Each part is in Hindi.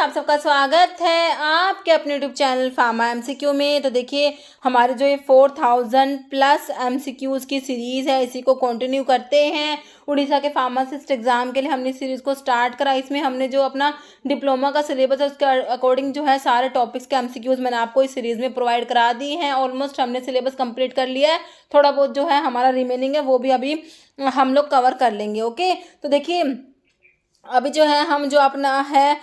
आप सबका स्वागत है आपके अपने यूट्यूब चैनल फार्मा एमसीक्यू में। तो देखिए हमारे जो ये 4000 प्लस एमसीक्यूज़ की सीरीज़ है, इसी को कंटिन्यू करते हैं। उड़ीसा के फार्मासिस्ट एग्ज़ाम के लिए हमने सीरीज़ को स्टार्ट करा। इसमें हमने जो अपना डिप्लोमा का सिलेबस है उसके अकॉर्डिंग जो है सारे टॉपिक्स के एमसीक्यूज़ मैंने आपको इस सीरीज़ में प्रोवाइड करा दी हैं। ऑलमोस्ट हमने सिलेबस कंप्लीट कर लिया है, थोड़ा बहुत जो है हमारा रिमेनिंग है वो भी अभी हम लोग कवर कर लेंगे। ओके, तो देखिए अभी जो है हम जो अपना है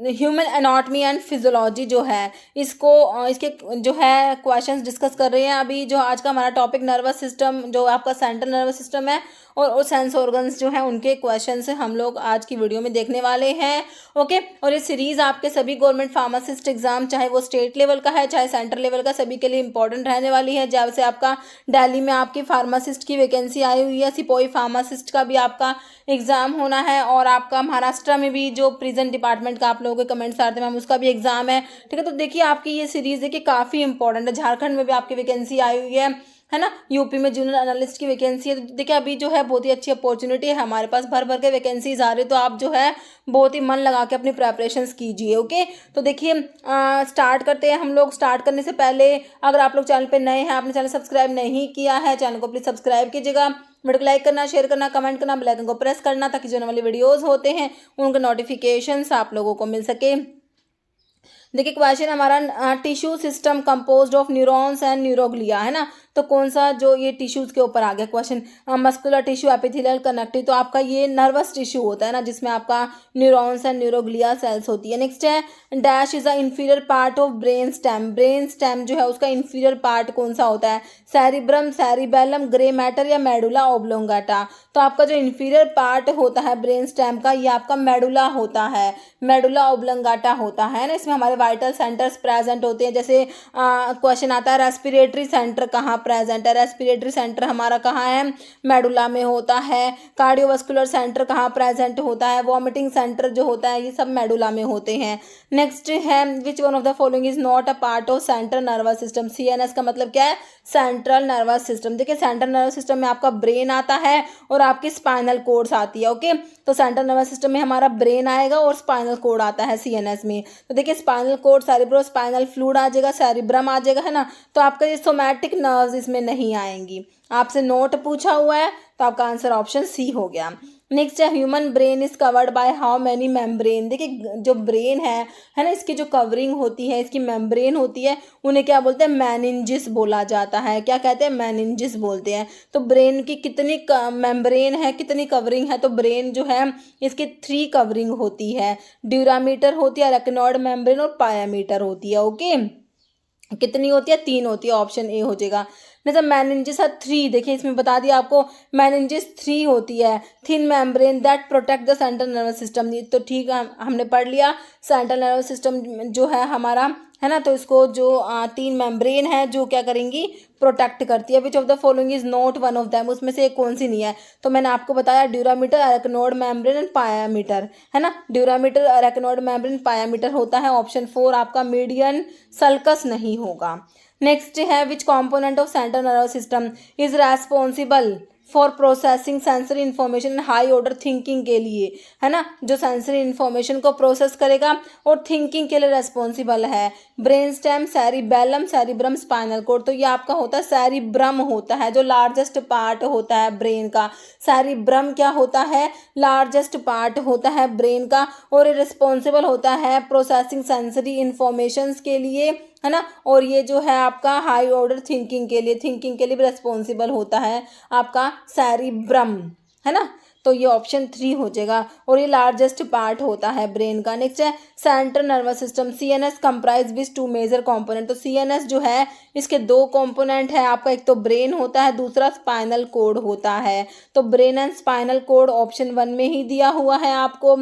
ह्यूमन एनाटॉमी एंड फिजियोलॉजी जो है इसके जो है क्वेश्चंस डिस्कस कर रहे हैं। अभी जो आज का हमारा टॉपिक नर्वस सिस्टम, जो आपका सेंट्रल नर्वस सिस्टम है और सेंस ऑर्गन्स जो है उनके क्वेश्चन से हम लोग आज की वीडियो में देखने वाले हैं। ओके, और ये सीरीज़ आपके सभी गवर्नमेंट फार्मासिस्ट एग्जाम, चाहे वो स्टेट लेवल का है चाहे सेंट्रल लेवल का, सभी के लिए इंपॉर्टेंट रहने वाली है। जैसे आपका दिल्ली में आपकी फार्मासिस्ट की वैकेंसी आई हुई है, सिपाही फार्मासिस्ट का भी आपका एग्ज़ाम होना है, और आपका महाराष्ट्र में भी जो प्रिजन डिपार्टमेंट का आप लोगों के कमेंट्स आते हैं मैम उसका भी एग्ज़ाम है। ठीक है, तो देखिए आपकी ये सीरीज़ है कि काफ़ी इंपॉर्टेंट है। झारखंड में भी आपकी वैकेंसी आई हुई है ना, यूपी में जूनियर एनालिस्ट की वैकेंसी है। तो देखिए अभी जो है बहुत ही अच्छी अपॉर्चुनिटी है हमारे पास, भर भर के वैकेंसीज आ रही है, तो आप जो है बहुत ही मन लगा के अपनी प्रेपरेशंस कीजिए। ओके, तो देखिए स्टार्ट करते हैं हम लोग। स्टार्ट करने से पहले अगर आप लोग चैनल पे नए हैं, आपने चैनल सब्सक्राइब नहीं किया है, चैनल को प्लीज़ सब्सक्राइब कीजिएगा। वीडियो को लाइक करना, शेयर करना, कमेंट करना, बेल आइकन को प्रेस करना, ताकि जो वाली वीडियोज़ होते हैं उनके नोटिफिकेशंस आप लोगों को मिल सके। देखिए क्वेश्चन हमारा tissue system composed of neurons and neuroglia है ना, तो कौन सा जो ये टिश्यूज़ के ऊपर आ गया question. Muscular tissue, epithelial, connective, तो आपका ये नर्वस टिश्यू होता है ना, जिसमें आपका न्यूरॉन्स एंड न्यूरोग्लिया सेल्स होती है। नेक्स्ट है dash is a inferior part of brain stem. Brain stem जो है उसका इंफीरियर पार्ट कौन सा होता है, सेरिब्रम, सेरिबेलम, ग्रे मैटर या मेडुला ऑब्लोंगाटा। तो आपका जो इंफीरियर पार्ट होता है ब्रेन स्टेम का, ये आपका मेडुला होता है, मेडुला ऑब्लोंगाटा होता है ना। इसमें हमारे वाइटल सेंटर्स प्रेजेंट होते हैं। जैसे क्वेश्चन आता है रेस्पिरेटरी सेंटर कहाँ प्रेजेंट है, रेस्पिरेटरी सेंटर हमारा कहाँ है, मेडुला में होता है। कार्डियोवास्कुलर सेंटर कहाँ प्रेजेंट होता है, वॉमिटिंग सेंटर जो होता है ये सब मेडुला में होते हैं। नेक्स्ट है which one of the following is not a part of central nervous system. CNS का मतलब क्या है, सेंट्रल नर्वस सिस्टम। देखिए सेंट्रल नर्वस सिस्टम में आपका ब्रेन आता है और आपकी स्पाइनल कोड्स आती है। ओके, तो सेंट्रल नर्वस सिस्टम में हमारा ब्रेन आएगा और स्पाइनल कोड आता है सीएनएस में। तो देखिए spinal cord, cerebrospinal fluid आ जाएगा, सेरिब्रम आ जाएगा है ना। तो आपका ये सोमैटिक नर्व्स इसमें नहीं आएंगी। आपसे नोट पूछा हुआ है तो आपका आंसर ऑप्शन सी हो गया। नेक्स्ट है human brain is covered by how many membrane. देखिए जो ब्रेन है ना, इसकी जो कवरिंग होती है, इसकी मेम्ब्रेन होती है, उन्हें क्या बोलते हैं, मेनिंजिस बोला जाता है। क्या कहते हैं, मेनिंजिस बोलते हैं। तो ब्रेन की कितनी मेम्ब्रेन है, कितनी कवरिंग है, तो ब्रेन जो है इसकी 3 कवरिंग होती है। ड्यूरामीटर होती है, अरेक्नॉइड मेम्ब्रेन और पायामीटर होती है। ओके, कितनी होती है, 3 होती है, ऑप्शन ए हो जाएगा। जैसे मेनिंजिस है 3, देखिए इसमें बता दिया आपको मेनिंजिस 3 होती है। Thin membrane that protect the central nervous system, तो ठीक है हमने पढ़ लिया। सेंट्रल नर्वस सिस्टम जो है हमारा है ना, तो इसको जो 3 मेम्ब्रेन है जो क्या करेंगी, प्रोटेक्ट करती है। Which of the following is not one of them, उसमें से एक कौन सी नहीं है। तो मैंने आपको बताया dura mater, arachnoid membrane and pia mater है ना। ड्यूरामीटर, अरेक्नॉइड मेम्ब्रेन, पायामीटर होता है। ऑप्शन 4 आपका मीडियन सल्कस नहीं होगा। नेक्स्ट है which component of central nervous system is responsible for processing sensory information high order thinking के लिए, है ना, जो सेंसरी इन्फॉर्मेशन को प्रोसेस करेगा और थिंकिंग के लिए रेस्पॉन्सिबल है। Brain stem, cerebellum, cerebrum, spinal cord, तो ये आपका होता है सेरिब्रम होता है, जो लार्जेस्ट पार्ट होता है ब्रेन का। सेरिब्रम क्या होता है, लार्जेस्ट पार्ट होता है ब्रेन का, और ये रिस्पॉन्सिबल होता है प्रोसेसिंग सेंसरी इन्फॉर्मेशंस के लिए, है ना। और ये जो है आपका हाई ऑर्डर थिंकिंग के लिए भी रिस्पॉन्सिबल होता है आपका सेरिब्रम, है ना। तो ये ऑप्शन 3 हो जाएगा, और ये लार्जेस्ट पार्ट होता है ब्रेन का। नेक्स्ट है central nervous system CNS comprise which 2 major component. तो सीएनएस जो है इसके 2 कंपोनेंट है आपका, एक तो ब्रेन होता है, दूसरा स्पाइनल कोड होता है। तो brain and spinal cord option 1 में ही दिया हुआ है आपको।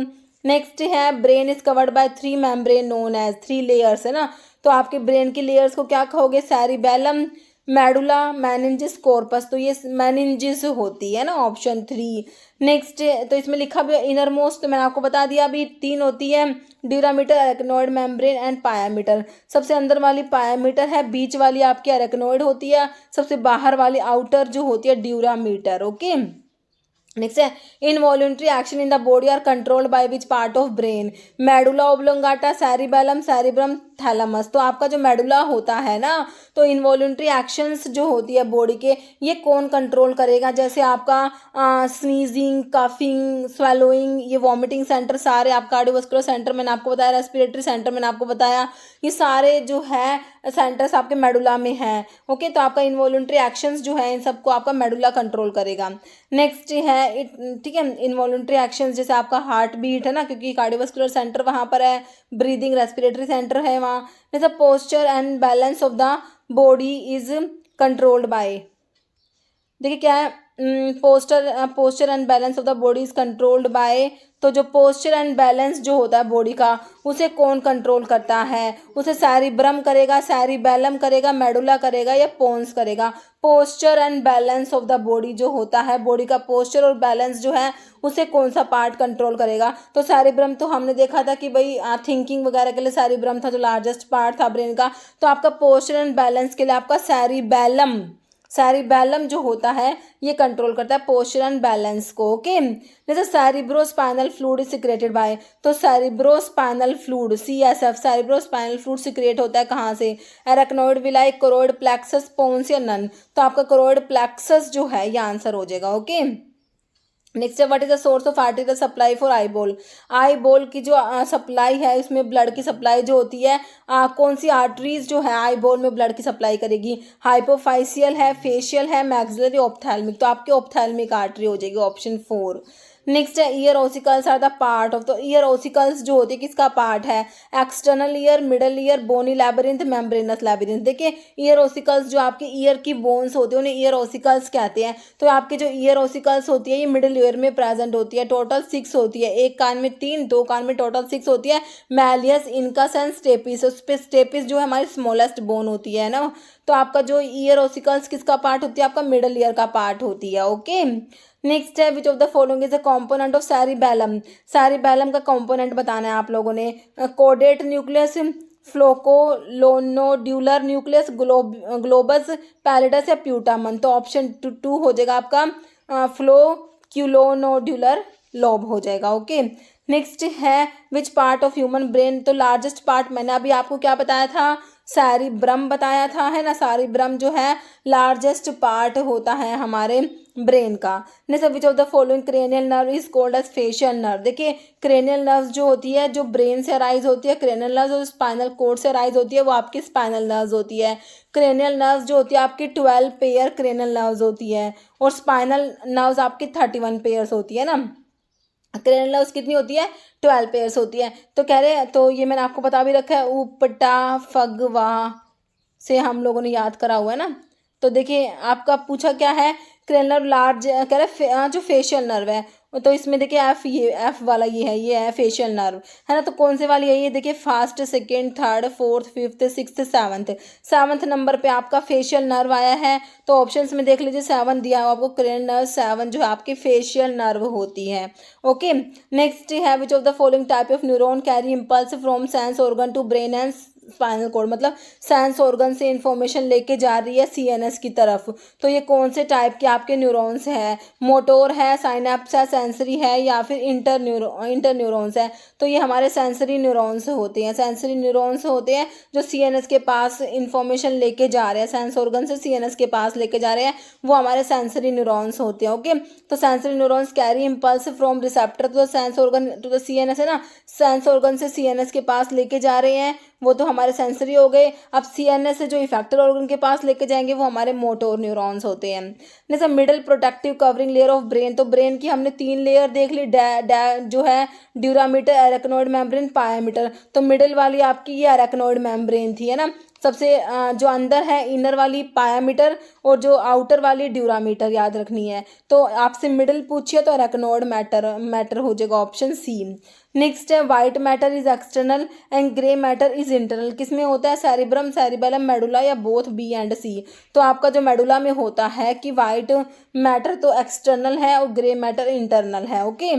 नेक्स्ट है brain is covered by 3 membrane known as 3 layers, है ना। तो आपके ब्रेन की लेयर्स को क्या कहोगे, सेरिबेलम, मेडुला, मेनिंजिस, कॉर्पस, तो ये मेनिंजिस होती है ना, ऑप्शन 3। नेक्स्ट तो इसमें लिखा भी इनर मोस्ट, तो मैंने आपको बता दिया अभी 3 होती है, dura mater, arachnoid membrane and pia mater. सबसे अंदर वाली पायामीटर है, बीच वाली आपकी अरेक्नॉइड होती है, सबसे बाहर वाली आउटर जो होती है ड्यूरामीटर। ओके, नेक्स्ट है involuntary action in the body are controlled by which part of brain, medulla oblongata, cerebellum, cerebrum, thalamus. तो आपका जो मेडुला होता है ना, तो इनवॉल्यूंटरी एक्शंस जो होती है बॉडी के, ये कौन कंट्रोल करेगा? जैसे आपका स्नीजिंग, कफिंग, स्वेलोइंग, ये वॉमिटिंग सेंटर सारे, आप कार्डियोवास्कुलर सेंटर मैंने आपको बताया, रेस्पिरेटरी सेंटर मैंने आपको बताया, ये सारे जो है सेंटर्स आपके मेडुला में हैं। ओके, तो आपका इनवॉल्यूंटरी एक्शंस जो है इन सबको आपका मेडुला कंट्रोल करेगा। नेक्स्ट है ठीक है, इनवॉल्यूंटरी एक्शंस जैसे आपका हार्ट बीट है ना, क्योंकि कार्डियोवास्कुलर सेंटर वहाँ पर है, ब्रीदिंग, रेस्पिरेटरी सेंटर है वहाँ। जैसे posture and balance of the body is controlled by, देखिए क्या है, posture and balance of the body is controlled by. तो जो पोस्चर एंड बैलेंस जो होता है बॉडी का, उसे कौन कंट्रोल करता है? उसे सेरिब्रम करेगा, सेरिबेलम करेगा, मेडुला करेगा या पोन्स करेगा? Posture and balance of the body जो होता है, बॉडी का पोस्चर और बैलेंस जो है, उसे कौन सा पार्ट कंट्रोल करेगा? तो सेरिब्रम तो हमने देखा था कि भाई थिंकिंग वगैरह के लिए सेरिब्रम था जो लार्जेस्ट पार्ट था ब्रेन का। तो आपका पोस्चर एंड बैलेंस के लिए आपका सेरिबेलम, सेरिबेलम जो होता है ये कंट्रोल करता है पोस्चर एंड बैलेंस को। ओके, जैसे cerebrospinal fluid is secreted by, तो cerebrospinal fluid CSF, cerebrospinal fluid secrete होता है कहाँ से? Arachnoid villi, choroid plexus, pons या नन? तो आपका कोरोइड प्लेक्सस जो है ये आंसर हो जाएगा। ओके, नेक्स्ट है what is the source of arterial supply for eye ball, eye ball की जो सप्लाई है, इसमें ब्लड की सप्लाई जो होती है, कौन सी आर्टरीज जो है आई बॉल में ब्लड की सप्लाई करेगी? हाइपोफाइसियल है, फेशियल है, मैक्सिलरी, ऑप्थेल्मिक। तो आपकी ऑप्थेल्मिक आर्टरी हो जाएगी ऑप्शन 4। नेक्स्ट है ear ossicles are the part of, तो ईयर ओसिकल्स जो होती है किसका पार्ट है? External ear, middle ear, bony labyrinth, membranous labyrinth. देखिए ईयर ओसिकल्स जो आपके ईयर की बोन्स होती है उन्हें ईयर ओसिकल्स कहते हैं। तो आपके जो ईयर ओसिकल्स होती है ये मिडिल ईयर में प्रेजेंट होती है, टोटल 6 होती है, एक कान में 3, 2 कान में टोटल 6 होती है। मैलियस, इनकस एंड स्टेपिस, उस पर स्टेपिस जो है हमारी स्मॉलेस्ट बोन होती है ना। तो आपका जो ईयर ओसिकल्स किसका पार्ट होती है? आपका मिडल ईयर का पार्ट होती है। ओके, नेक्स्ट है which of the following is a component of cerebellum, cerebellum का कंपोनेंट बताना है आप लोगों ने। Caudate nucleus, फ्लोकोलोनोड्यूलर nucleus, globus pallidus या प्यूटामन? तो ऑप्शन 2 हो जाएगा आपका फ्लोक्यूलोनोड्यूलर लोब हो जाएगा। ओके, नेक्स्ट है विच पार्ट ऑफ ह्यूमन ब्रेन, तो लार्जेस्ट पार्ट मैंने अभी आपको क्या बताया था? सेरिब्रम बताया था, है ना। सेरिब्रम जो है लार्जेस्ट पार्ट होता है हमारे ब्रेन का। Next, which of the following cranial nerve is called as facial nerve? देखिए क्रेनियल नर्व जो होती है जो ब्रेन से अराइज होती है, क्रेनियल नर्व जो स्पाइनल कोड से अराइज होती है वो आपकी स्पाइनल नर्व होती है। क्रेनियल नर्व जो होती है आपकी 12 पेयर क्रेनियल नर्व होती है, और स्पाइनल नर्व आपकी 31 पेयर्स होती है ना। क्रेनियल नर्व्स कितनी होती है? 12 पेयर्स होती है। तो कह रहे हैं, तो ये मैंने आपको बता भी रखा है, उपटा फगवा से हम लोगों ने याद करा हुआ है ना। तो देखिए आपका पूछा क्या है, क्रेनियल नर्व लार्ज कह रहे हैं जो फेशियल नर्व है, तो इसमें देखिए एफ वाला ये है फेशियल नर्व, है ना। तो कौन से वाली है ये? देखिए first, second, third, fourth, fifth, sixth, seventh number पे आपका फेशियल नर्व आया है। तो ऑप्शंस में देख लीजिए 7 दिया हुआ आपको, क्रेनियल नर्व 7 जो है आपकी फेशियल नर्व होती है। ओके, नेक्स्ट है which of the following type of neuron carry impulse from sense organ to brain and spinal cord, मतलब सेंस ऑर्गन से इंफॉर्मेशन लेके जा रही है CNS की तरफ। तो ये कौन से टाइप के आपके न्यूरॉन्स है? मोटोर है, साइनेप्स है, सेंसरी है या फिर इंटर न्यूरॉन्स है? तो ये हमारे सेंसरी न्यूरॉन्स होते हैं, सेंसरी न्यूरॉन्स होते हैं जो CNS के पास इंफॉर्मेशन लेके जा रहे हैं, सेंस ऑर्गन से CNS के पास लेके जा रहे हैं, वो हमारे सेंसरी न्यूरॉन्स होते हैं। ओके, तो sensory neurons carry impulse from receptor to the sense organ to the CNS, है ना। सेंस ऑर्गन से CNS के पास लेके जा रहे हैं, वो तो हमारे सेंसरी हो गए। अब CNS से जो इफेक्टर ऑर्गन के पास लेके जाएंगे वो हमारे मोटोर न्यूरॉन्स होते हैं। जैसे middle protective covering layer of brain, तो ब्रेन की हमने 3 लेयर देख ली, जो है ड्यूरामीटर, एराक्नोइड मेम्ब्रेन, पायामीटर। तो मिडिल वाली आपकी ये एराक्नोइड मेम्ब्रेन थी, है ना। सबसे जो अंदर है इनर वाली पायामीटर, और जो आउटर वाली ड्यूरामीटर याद रखनी है। तो आपसे मिडिल पूछिए तो एराक्नोइड मैटर हो जाएगा ऑप्शन C। नेक्स्ट है white matter is external and grey matter is internal, किसमें होता है? सेरिब्रम, सेरिबेलम, मेडुला या बोथ B एंड C? तो आपका जो मेडुला में होता है कि वाइट मैटर तो एक्सटर्नल है और ग्रे मैटर इंटरनल है। Okay,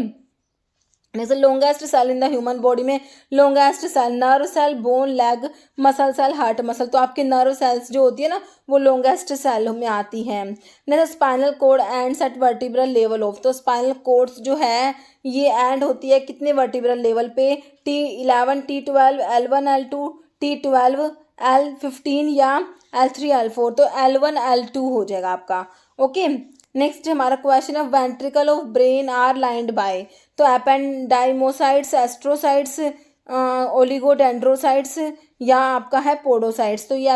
next longest cell in the human body में longest cell nerve cell, bone, leg, muscle cell, heart muscle, तो आपकी नर्व सेल्स जो होती है ना वो लॉन्गेस्ट सेल में आती हैं। Next spinal cord ends at vertebral level of, तो स्पाइनल कोड्स जो है ये एंड होती है कितने वर्टिब्रल लेवल पे, T11, T12, L1, L2, T12, L15 या L3, L4, तो L1, L2 हो जाएगा आपका। ओके, नेक्स्ट हमारा क्वेश्चन है ventricle of brain are lined by, तो एपेंडाइमोसाइट्स, एस्ट्रोसाइट्स, ओलिगोडेंड्रोसाइट्स या आपका है पोडोसाइट्स, तो ये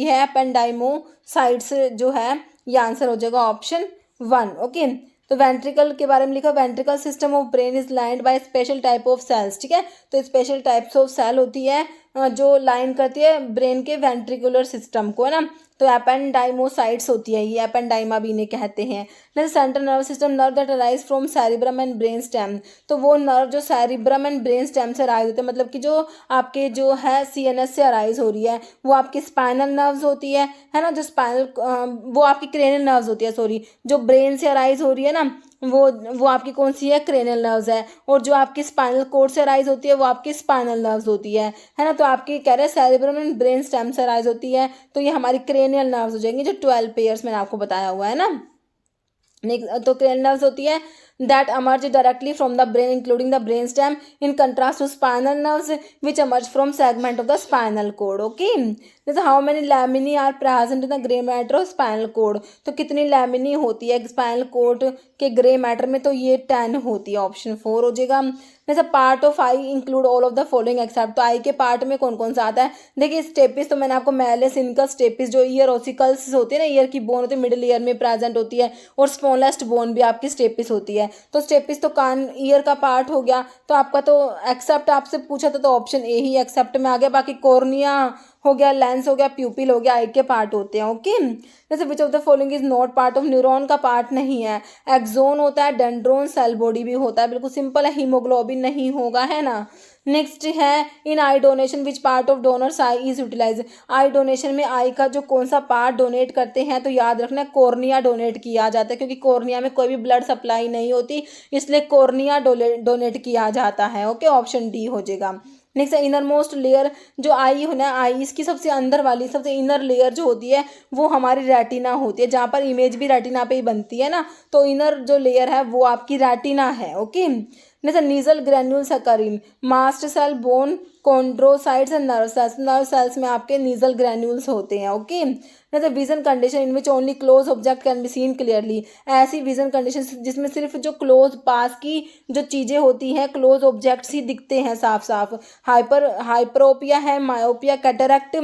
है एपेंडाइमोसाइट्स जो है ये आंसर हो जाएगा ऑप्शन 1। ओके, तो वेंट्रिकल के बारे में लिखा ventricle system of brain is lined by special type of cells, ठीक है, तो स्पेशल टाइप्स ऑफ सेल होती है जो लाइन करती है ब्रेन के वेंट्रिकुलर सिस्टम को, है ना, तो एपेंडाइमोसाइट्स होती है, ये एपेंडाइमा भी इन्हें कहते हैं। जैसे central nerve system nerve that arise from cerebrum and brain stem, तो वो नर्व जो सेरिब्रम एंड ब्रेन स्टेम से अराइज होते हैं, मतलब कि जो आपके जो है सीएनएस से अराइज हो रही है वो आपकी स्पाइनल नर्व्स होती है ना, जो स्पाइनल वो आपकी क्रेनियल नर्व्स होती है, सॉरी, जो ब्रेन से अराइज हो रही है ना वो आपकी कौन सी है, क्रेनियल नर्व्स है, और जो आपकी स्पाइनल कोड से अराइज होती है वो आपकी स्पाइनल नर्व्स होती है ना, तो आपकी कह रहे हैं सेरिब्रम एंड ब्रेन स्टेम से अराइज होती है, तो ये हमारी क्रेनियल नर्व्स हो जाएंगी जो 12 पेयर्स मैंने आपको बताया हुआ है ना। नेक्स्ट तो क्रेनियल नर्व्स होती है that emerge directly from the brain including the brain stem in contrast to spinal nerves which emerge from segment of the spinal cord। okay, जैसे how many laminae are present in the gray matter of spinal cord, तो कितनी लैमिनी होती है स्पाइनल कोड के ग्रे मैटर में, तो ये 10 होती है, ऑप्शन 4 हो जाएगा। जैसे part of I include all of the following except, तो आई के पार्ट में कौन कौन सा आता है, देखिए स्टेपिस, तो मैंने आपको मैलेस इनका स्टेपिस जो ईयर ओसिकल्स होती है ना, ईयर की बोन होती है मिडिल ईयर में प्रेजेंट होती है, और स्मॉलेस्ट बोन भी आपकी स्टेपिस होती है, तो स्टेपिस तो कान ईयर का पार्ट हो गया, तो आपका तो एक्सेप्ट आपसे पूछा था तो ऑप्शन ए ही एक्सेप्ट में आ गया, बाकी कॉर्निया हो गया, लेंस हो गया, प्यूपिल हो गया, आई के पार्ट होते हैं। ओके, जैसे विच of the following is not part of, neuron का पार्ट नहीं है, एक्सोन होता है, डेंड्रोन, सेल बॉडी भी होता है, बिल्कुल सिंपल है, हीमोग्लोबिन नहीं होगा, है ना। नेक्स्ट है in eye donation which part of donors eye is utilize, eye donation में आई का जो कौन सा पार्ट डोनेट करते हैं, तो याद रखना कॉर्निया डोनेट किया जाता है, क्योंकि कॉर्निया में कोई भी ब्लड सप्लाई नहीं होती, इसलिए कॉर्निया डोनेट किया जाता है। ओके, ऑप्शन डी हो जाएगा। नेक्स्ट है इनर मोस्ट लेयर, जो आई है ना, आई इसकी सबसे अंदर वाली सबसे इनर लेयर जो होती है वो हमारी रेटिना होती है, जहाँ पर इमेज भी रेटिना पे ही बनती है ना, तो इनर जो लेयर है वो आपकी रेटिना है। ओके, जैसे Nissl granules occurring mast cell, bone, chondrocytes and nerve cells में आपके नीजल ग्रेन्यूल्स होते हैं। ओके, जैसे vision condition in which only close object can be seen clearly, ऐसी विजन कंडीशन जिसमें सिर्फ जो क्लोज पास की जो चीज़ें होती हैं क्लोज ऑब्जेक्ट्स ही दिखते हैं साफ साफ, हाइपरोपिया है, मायोपिया, कैटरैक्ट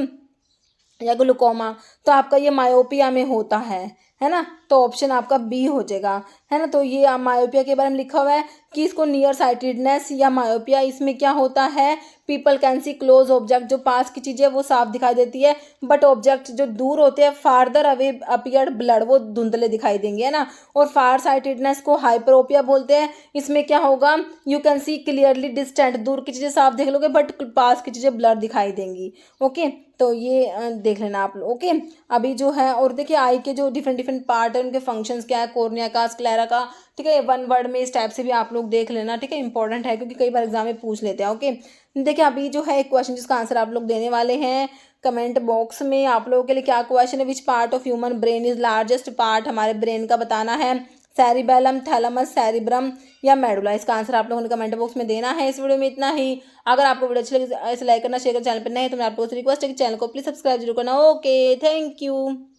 या ग्लूकोमा, तो आपका ये मायोपिया में होता है ना, तो ऑप्शन आपका बी हो जाएगा, है ना। तो ये मायोपिया के बारे में लिखा हुआ है कि इसको नियर साइटेडनेस या मायोपिया, इसमें क्या होता है, people can see close object, जो पास की चीज़ें वो साफ दिखाई देती है, बट ऑब्जेक्ट जो दूर होते हैं फार्दर अवे अपीयर ब्लड, वो धुंधले दिखाई देंगे, है ना। और फार साइटेडनेस को हाइपरोपिया बोलते हैं, इसमें क्या होगा, you can see clearly distant, दूर की चीज़ें साफ देख लोगे बट पास की चीज़ें ब्लर दिखाई देंगी। ओके, तो ये देख लेना आप लोग। ओके, अभी जो है और देखिए आई के जो डिफरेंट पार्ट है उनके फंक्शंस क्या है, कॉर्निया का, स्क्लेरा का, ठीक है, वन वर्ड में इस टाइप से भी आप लोग देख लेना, ठीक है, इंपॉर्टेंट है क्योंकि कई बार एग्जाम में पूछ लेते हैं। ओके, देखिए अभी जो है एक क्वेश्चन जिसका आंसर आप लोग देने वाले हैं कमेंट बॉक्स में, आप लोगों के लिए क्या क्वेश्चन है, विच part of human brain is largest part, हमारे ब्रेन का बताना है, सेरिबेलम, थैलेमस, सेरिब्रम या मेडुला, इसका आंसर आप लोगों ने कमेंट बॉक्स में देना है। इस वीडियो में इतना ही, अगर आपको वीडियो अच्छी लगे ऐसे लाइक करना, शेयर करना, चैनल पर नहीं तो मैं आपको रिक्वेस्ट है कि चैनल को प्लीज सब्सक्राइब जरूर करना। Okay, thank you.